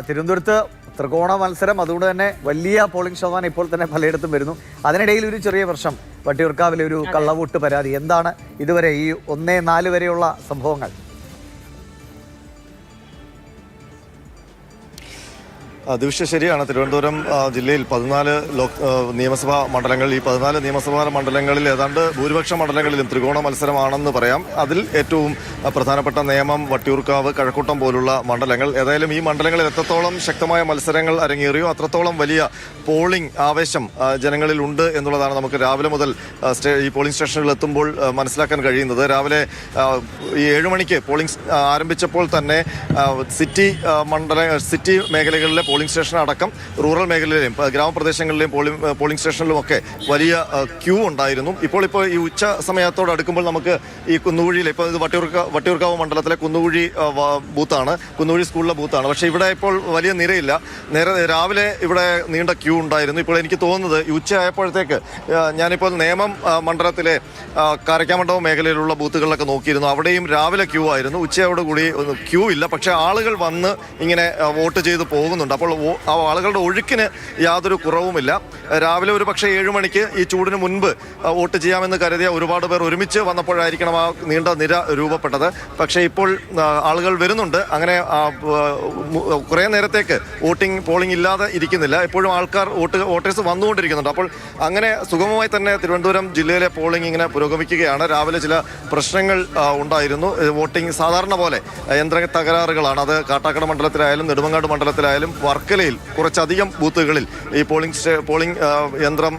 തിരുവനന്തപുരത്ത് ത്രികോണ മത്സരം, അതുകൊണ്ട് തന്നെ വലിയ പോളിംഗ് ശതമാനം ഇപ്പോൾ തന്നെ പലയിടത്തും വരുന്നു. അതിനിടയിൽ ഒരു ചെറിയ പ്രശ്നം, വട്ടിയൂർക്കാവിലെ ഒരു കള്ളവോട്ട് പരാതി. എന്താണ് ഇതുവരെ ഈ 1-4 വരെയുള്ള സംഭവങ്ങൾ? ദിവിഷ ശരിയാണ്. തിരുവനന്തപുരം ജില്ലയിൽ 14 നിയമസഭാ മണ്ഡലങ്ങളിൽ, ഈ 14 നിയമസഭാ മണ്ഡലങ്ങളിൽ ഏതാണ്ട് ഭൂരിപക്ഷ മണ്ഡലങ്ങളിലും ത്രികോണ മത്സരമാണെന്ന് പറയാം. അതിൽ ഏറ്റവും പ്രധാനപ്പെട്ട നേമം, വട്ടിയൂർക്കാവ്, കഴക്കൂട്ടം പോലുള്ള മണ്ഡലങ്ങൾ. ഏതായാലും ഈ മണ്ഡലങ്ങളിൽ എത്രത്തോളം ശക്തമായ മത്സരങ്ങൾ അരങ്ങേറിയോ അത്രത്തോളം വലിയ പോളിംഗ് ആവേശം ജനങ്ങളിൽ ഉണ്ട് എന്നുള്ളതാണ് നമുക്ക് രാവിലെ മുതൽ ഈ പോളിംഗ് സ്റ്റേഷനുകളിൽ എത്തുമ്പോൾ മനസ്സിലാക്കാൻ കഴിയുന്നത്. രാവിലെ ഈ 7 മണിക്ക് പോളിംഗ് ആരംഭിച്ചപ്പോൾ തന്നെ സിറ്റി മേഖലകളിലെ പോളിംഗ് സ്റ്റേഷൻ അടക്കം റൂറൽ മേഖലയിലെയും ഗ്രാമപ്രദേശങ്ങളിലെയും പോളിംഗ് സ്റ്റേഷനിലുമൊക്കെ വലിയ ക്യൂ ഉണ്ടായിരുന്നു. ഇപ്പോൾ ഈ ഉച്ച സമയത്തോട് അടുക്കുമ്പോൾ നമുക്ക് ഈ കുന്നുകുഴിയിൽ, ഇപ്പോൾ ഇത് വട്ടിയൂർക്കാവ് മണ്ഡലത്തിലെ കുന്നുകുഴി ബൂത്താണ്, കുന്നുകുഴി സ്കൂളിലെ ബൂത്താണ്. പക്ഷേ ഇവിടെ ഇപ്പോൾ വലിയ നിരയില്ല. രാവിലെ ഇവിടെ നീണ്ട ക്യൂ ഉണ്ടായിരുന്നു. ഇപ്പോൾ എനിക്ക് തോന്നുന്നത് ഈ ഉച്ചയായപ്പോഴത്തേക്ക് ഞാനിപ്പോൾ നേമം മണ്ഡലത്തിലെ കാരക്കാമണ്ഡപം മേഖലയിലുള്ള ബൂത്തുകളിലൊക്കെ നോക്കിയിരുന്നു. അവിടെയും രാവിലെ ക്യൂ ആയിരുന്നു. ഉച്ചയോടുകൂടി ക്യൂ ഇല്ല, പക്ഷേ ആളുകൾ വന്ന് ഇങ്ങനെ വോട്ട് ചെയ്ത് പോകുന്നുണ്ട്. അപ്പോൾ ആളുകളുടെ ഒഴുക്കിന് യാതൊരു കുറവുമില്ല. രാവിലെ ഒരു പക്ഷേ 7 മണിക്ക് ഈ ചൂടിന് മുൻപ് വോട്ട് ചെയ്യാമെന്ന് കരുതിയ ഒരുപാട് പേർ ഒരുമിച്ച് വന്നപ്പോഴായിരിക്കണം ആ നീണ്ട നിര രൂപപ്പെട്ടത്. പക്ഷേ ഇപ്പോൾ ആളുകൾ വരുന്നുണ്ട്. അങ്ങനെ കുറേ നേരത്തേക്ക് പോളിംഗ് ഇല്ലാതെ ഇരിക്കുന്നില്ല. എപ്പോഴും വോട്ടേഴ്സ് വന്നുകൊണ്ടിരിക്കുന്നുണ്ട്. അപ്പോൾ അങ്ങനെ സുഗമമായി തന്നെ തിരുവനന്തപുരം ജില്ലയിലെ പോളിംഗ് ഇങ്ങനെ പുരോഗമിക്കുകയാണ്. രാവിലെ ചില പ്രശ്നങ്ങൾ ഉണ്ടായിരുന്നു. വോട്ടിംഗ് സാധാരണ പോലെ യന്ത്ര തകരാറുകളാണ്. അത് കാട്ടാക്കട മണ്ഡലത്തിലായാലും നെടുമങ്ങാട് മണ്ഡലത്തിലായാലും വർക്കലയിൽ കുറച്ചധികം ബൂത്തുകളിൽ ഈ പോളിംഗ് യന്ത്രം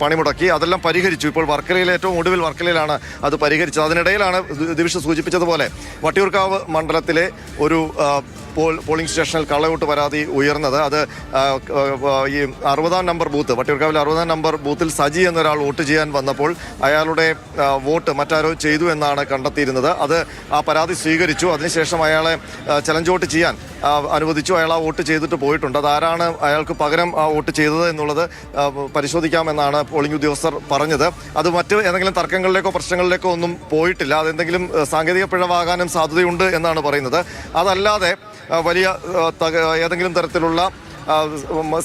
പണിമുടക്കി. അതെല്ലാം പരിഹരിച്ചു. ഇപ്പോൾ വർക്കലയിൽ, ഏറ്റവും ഒടുവിൽ വർക്കലയിലാണ് അത് പരിഹരിച്ചത്. അതിനിടയിലാണ് ദിവിഷ സൂചിപ്പിച്ചതുപോലെ വട്ടിയൂർക്കാവ് മണ്ഡലത്തിലെ ഒരു പോളിംഗ് സ്റ്റേഷനിൽ കള്ളവോട്ട് പരാതി ഉയർന്നത്. അത് ഈ 60-ാം നമ്പർ ബൂത്ത്, വട്ടിയൂർക്കാവിലെ 60-ാം നമ്പർ ബൂത്തിൽ സജി എന്നൊരാൾ വോട്ട് ചെയ്യാൻ വന്നപ്പോൾ അയാളുടെ വോട്ട് മറ്റാരോ ചെയ്തു എന്നാണ് കണ്ടെത്തിയിരുന്നത്. ആ പരാതി സ്വീകരിച്ചു. അതിനുശേഷം അയാളെ ചലഞ്ച് വോട്ട് ചെയ്യാൻ അനുവദിച്ചു. അയാൾ ആ വോട്ട് ചെയ്തിട്ട് പോയിട്ടുണ്ട്. അതാരാണ് അയാൾക്ക് പകരം ആ വോട്ട് ചെയ്തത് എന്നുള്ളത് പരിശോധിക്കാമെന്നാണ് പോളിംഗ് ഉദ്യോഗസ്ഥർ പറഞ്ഞത്. അത് മറ്റ് ഏതെങ്കിലും തർക്കങ്ങളിലേക്കോ പ്രശ്നങ്ങളിലേക്കോ ഒന്നും പോയിട്ടില്ല. അതെന്തെങ്കിലും സാങ്കേതിക പിഴവാകാനും സാധ്യതയുണ്ട് എന്നാണ് പറയുന്നത്. അതല്ലാതെ വലിയ ഏതെങ്കിലും തരത്തിലുള്ള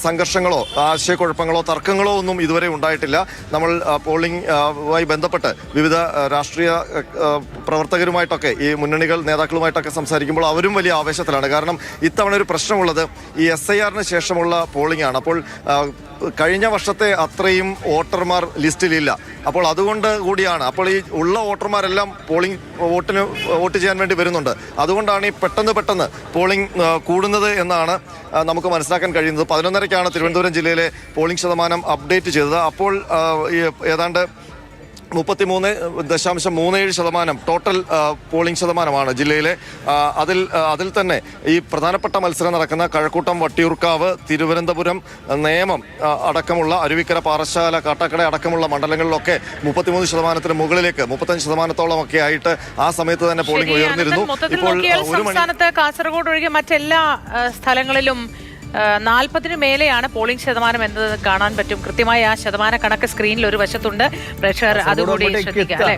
സംഘർഷങ്ങളോ ആശയക്കുഴപ്പങ്ങളോ തർക്കങ്ങളോ ഒന്നും ഇതുവരെ ഉണ്ടായിട്ടില്ല. നമ്മൾ പോളിംഗുമായി ബന്ധപ്പെട്ട് വിവിധ രാഷ്ട്രീയ പ്രവർത്തകരുമായിട്ടൊക്കെ, ഈ മുന്നണികൾ നേതാക്കളുമായിട്ടൊക്കെ സംസാരിക്കുമ്പോൾ അവരും വലിയ ആവേശത്തിലാണ്. കാരണം ഇത്തവണ ഒരു പ്രശ്നമുള്ളത് ഈ SIR-ന് ശേഷമുള്ള പോളിംഗ് ആണ്. അപ്പോൾ കഴിഞ്ഞ വർഷത്തെ അത്രയും വോട്ടർമാർ ലിസ്റ്റിലില്ല. അപ്പോൾ അതുകൊണ്ട് കൂടിയാണ്. അപ്പോൾ ഈ ഉള്ള വോട്ടർമാരെല്ലാം വോട്ട് ചെയ്യാൻ വേണ്ടി വരുന്നുണ്ട്. അതുകൊണ്ടാണ് ഈ പെട്ടെന്ന് പോളിംഗ് കൂടുന്നത് എന്നാണ് നമുക്ക് മനസ്സിലാക്കാൻ കഴിയുന്നത്. 11:30-ക്കാണ് തിരുവനന്തപുരം ജില്ലയിലെ പോളിംഗ് ശതമാനം അപ്ഡേറ്റ് ചെയ്തത്. അപ്പോൾ ഏതാണ്ട് 33.37% ടോട്ടൽ പോളിംഗ് ശതമാനമാണ് ജില്ലയിലെ. അതിൽ തന്നെ ഈ പ്രധാനപ്പെട്ട മത്സരം നടക്കുന്ന കഴക്കൂട്ടം, വട്ടിയൂർക്കാവ്, തിരുവനന്തപുരം, നേമം അടക്കമുള്ള അരുവിക്കര, പാറശാല, കാട്ടാക്കട അടക്കമുള്ള മണ്ഡലങ്ങളിലൊക്കെ 33%-ന് മുകളിലേക്ക് 35%-ഓളം ഒക്കെ ആയിട്ട് ആ സമയത്ത് തന്നെ പോളിംഗ് ഉയർന്നിരുന്നു. ഇപ്പോൾ സംസ്ഥാനത്ത് കാസർഗോഡ് ഒഴികെ മറ്റെല്ലാ സ്ഥലങ്ങളിലും 40-ന് മേലെയാണ് പോളിംഗ് ശതമാനം എന്നത് കാണാൻ പറ്റും. കൃത്യമായ ആ ശതമാന കണക്ക് സ്ക്രീനിൽ ഒരു വശത്തുണ്ട്. പ്രേക്ഷകർ അതുകൂടി ശ്രദ്ധിക്കുക.